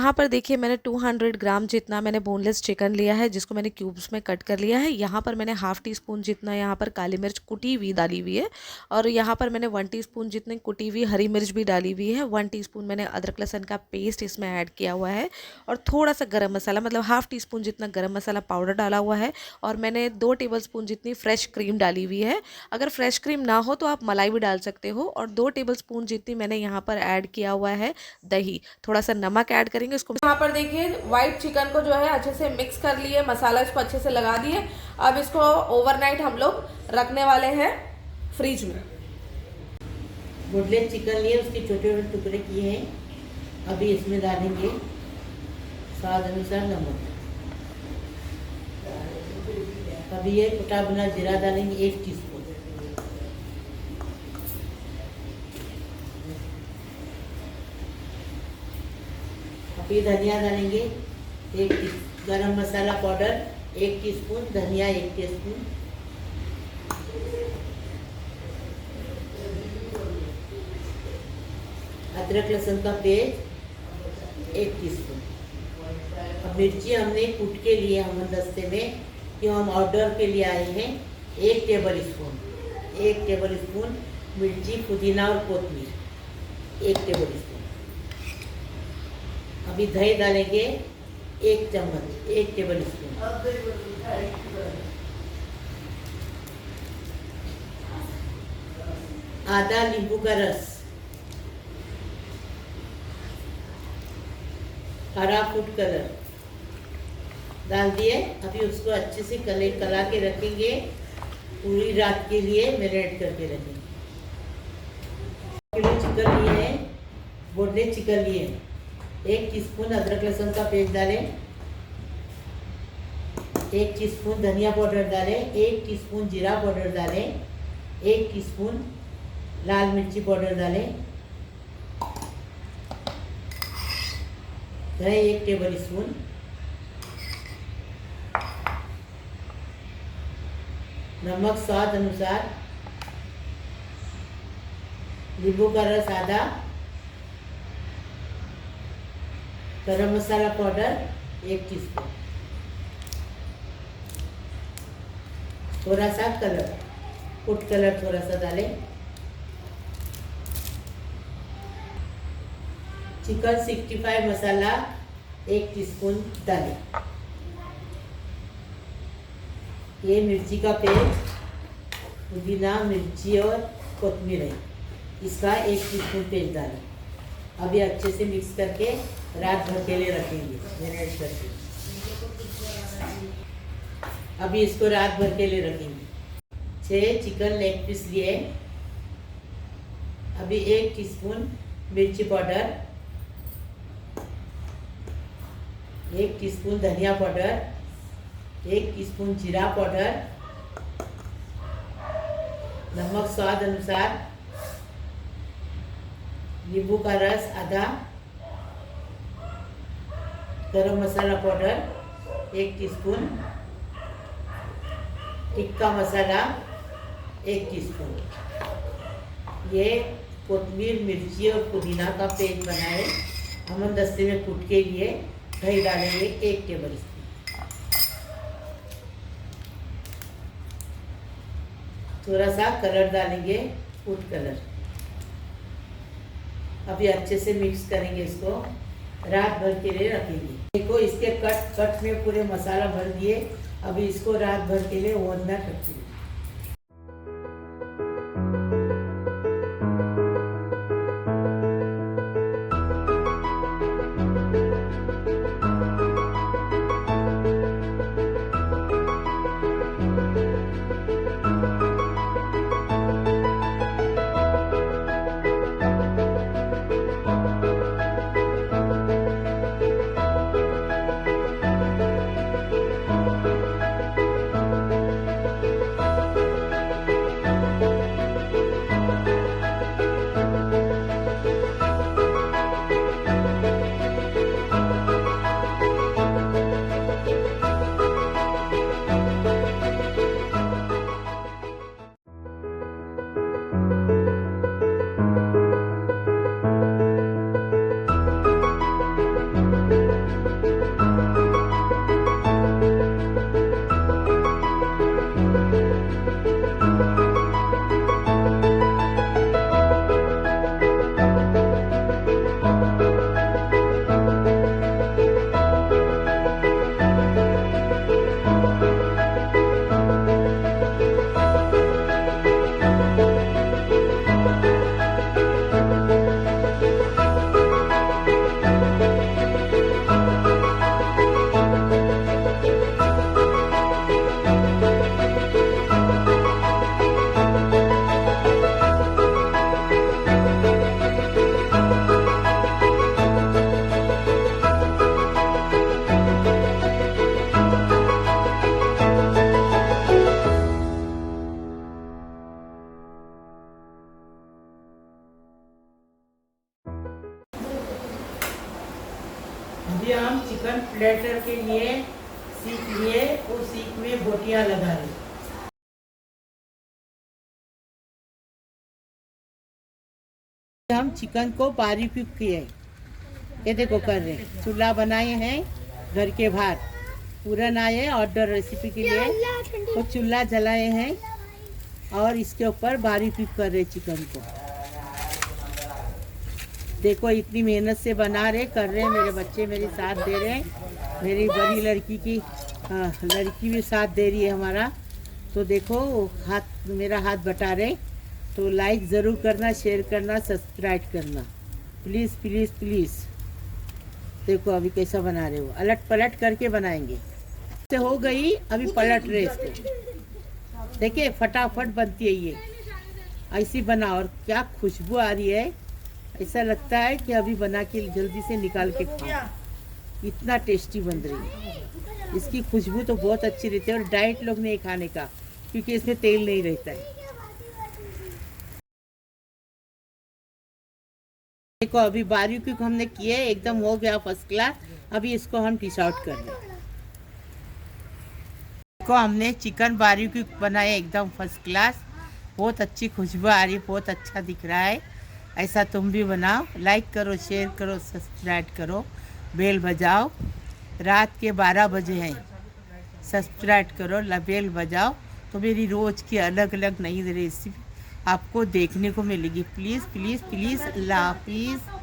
यहाँ पर देखिए मैंने 200 ग्राम जितना मैंने बोनलेस चिकन लिया है, जिसको मैंने क्यूब्स में कट कर लिया है। यहाँ पर मैंने हाफ़ टी स्पून जितना यहाँ पर काली मिर्च कुटी हुई डाली हुई है, और यहाँ पर मैंने 1 टीस्पून जितनी कुटी हुई हरी मिर्च भी डाली हुई है। 1 टीस्पून मैंने अदरक लहसुन का पेस्ट इसमें ऐड किया हुआ है, और थोड़ा सा गरम मसाला मतलब हाफ़ टी स्पून जितना गरम मसाला पाउडर डाला हुआ है, और मैंने 2 टेबलस्पून जितनी फ्रेश क्रीम डाली हुई है। अगर फ्रेश क्रीम ना हो तो आप मलाई भी डाल सकते हो। और 2 टेबलस्पून जितनी मैंने यहाँ पर ऐड किया हुआ है दही, थोड़ा सा नमक ऐड करेंगे इसको। यहाँ पर देखिए व्हाइट चिकन को जो है अच्छे से मिक्स कर लिए, मसाला इसको अच्छे से लगा दिए। अब इसको ओवरनाइट हम लोग रखने वाले हैं फ्रिज में। बोनलेस चिकन लिए, उसके छोटे छोटे टुकड़े किए हैं। अभी इसमें डालेंगे स्वाद अनुसार नमक। अभी ये कुटा भुना जीरा डालेंगे 1 टीस्पून। अभी धनिया डालेंगे 1 टीस्पून। गरम मसाला पाउडर 1 टीस्पून, धनिया 1 टीस्पून। अदरक लहसुन का पेस्ट 1 टीस्पून। अब मिर्ची हमने कूट के लिए हम दस्ते में, क्यों हम ऑर्डर के लिए आए हैं, 1 टेबल स्पून मिर्ची, पुदीना और कोतमीर 1 टेबल स्पून। अभी दही डालेंगे 1 चम्मच, 1 टेबल स्पून। आधा नींबू का रस, हरा फूड कलर डाल दिए। अभी उसको अच्छे से कला के रखेंगे, पूरी रात के लिए मैरिनेट करके रखेंगे। किलो चिकन लिए हैं, बोनलेस चिकन लिए हैं। 1 टीस्पून अदरक लहसुन का पेस्ट डालें, 1 टीस्पून धनिया पाउडर डालें, 1 टीस्पून जीरा पाउडर डालें, 1 टीस्पून लाल मिर्ची पाउडर डालें, दही 1 टेबल स्पून, नमक स्वाद अनुसार, नींबू का रस आधा, गरम मसाला पाउडर 1 टीस्पून, थोड़ा सा कलर, फूड कलर थोड़ा सा डालें। चिकन 65 मसाला 1 टीस्पून डालें। ये मिर्ची का पेस्ट, पुदीना, मिर्ची और कोतमीर है, इसका 1 टीस्पून पेस्ट डालें। अभी अच्छे से मिक्स करके रात भर के लिए रखेंगे मैरिनेट करके। अभी इसको रात भर के लिए रखेंगे। 6 चिकन लेग पीस लिए। अभी 1 टीस्पून मिर्ची पाउडर, 1 टीस्पून धनिया पाउडर, 1 टीस्पून जीरा पाउडर, नमक स्वाद अनुसार, नींबू का रस आधा, गरम मसाला powder 1 teaspoon, tikka masala 1 teaspoon. ये कोतमीर, मिर्ची और पुदीना का पेस्ट बनाए हम दस्ते में कूट के लिए। दही डालेंगे 1 टेबल स्पून, थोड़ा सा कलर डालेंगे फूड कलर। अभी अच्छे से मिक्स करेंगे, इसको रात भर के लिए रखेंगे। देखो इसके कट में पूरे मसाला भर दिए। अभी इसको रात भर के लिए ओवन में रखेंगे। अभी हम चिकन प्लेटर के लिए सीख लिए, उस सीख में बोटियां लगा रहे। हम चिकन को बारीक किए, ये देखो कर रहे, चूल्हा बनाए हैं घर के बाहर, पूरन आए ऑर्डर रेसिपी के लिए, तो चूल्हा जलाए हैं और इसके ऊपर बारीक कर रहे चिकन को। देखो इतनी मेहनत से बना रहे, कर रहे हैं, मेरे बच्चे मेरे साथ दे रहे हैं, मेरी बड़ी लड़की की लड़की भी साथ दे रही है हमारा। तो देखो हाथ, मेरा हाथ बटा रहे। तो लाइक ज़रूर करना, शेयर करना, सब्सक्राइब करना, प्लीज़ प्लीज़ प्लीज़। देखो अभी कैसा बना रहे हो, अलट पलट करके बनाएंगे। से हो गई, अभी पलट रहे इसको, देखिए फटाफट बनती है ये, ऐसी बना। और क्या खुशबू आ रही है, ऐसा लगता है कि अभी बना के जल्दी से निकाल के खाओ, इतना टेस्टी बन रही है। इसकी खुशबू तो बहुत अच्छी रहती है और डाइट लोग नहीं खाने का, क्योंकि इसमें तेल नहीं रहता है। देखो अभी बारीक हमने किए, एकदम हो गया फर्स्ट क्लास। अभी इसको हम डिश आउट कर रहे हैं। देखो हमने चिकन बारीक बनाए एकदम फर्स्ट क्लास, बहुत अच्छी खुशबू आ रही, बहुत अच्छा दिख रहा है। ऐसा तुम भी बनाओ, लाइक करो, शेयर करो, सब्सक्राइब करो, बेल बजाओ। रात के 12 बजे हैं, सब्सक्राइब करो, बेल बजाओ, तो मेरी रोज़ की अलग अलग नई रेसिपी आपको देखने को मिलेगी। प्लीज़ प्लीज़ प्लीज़, अल्लाह हाफिज़।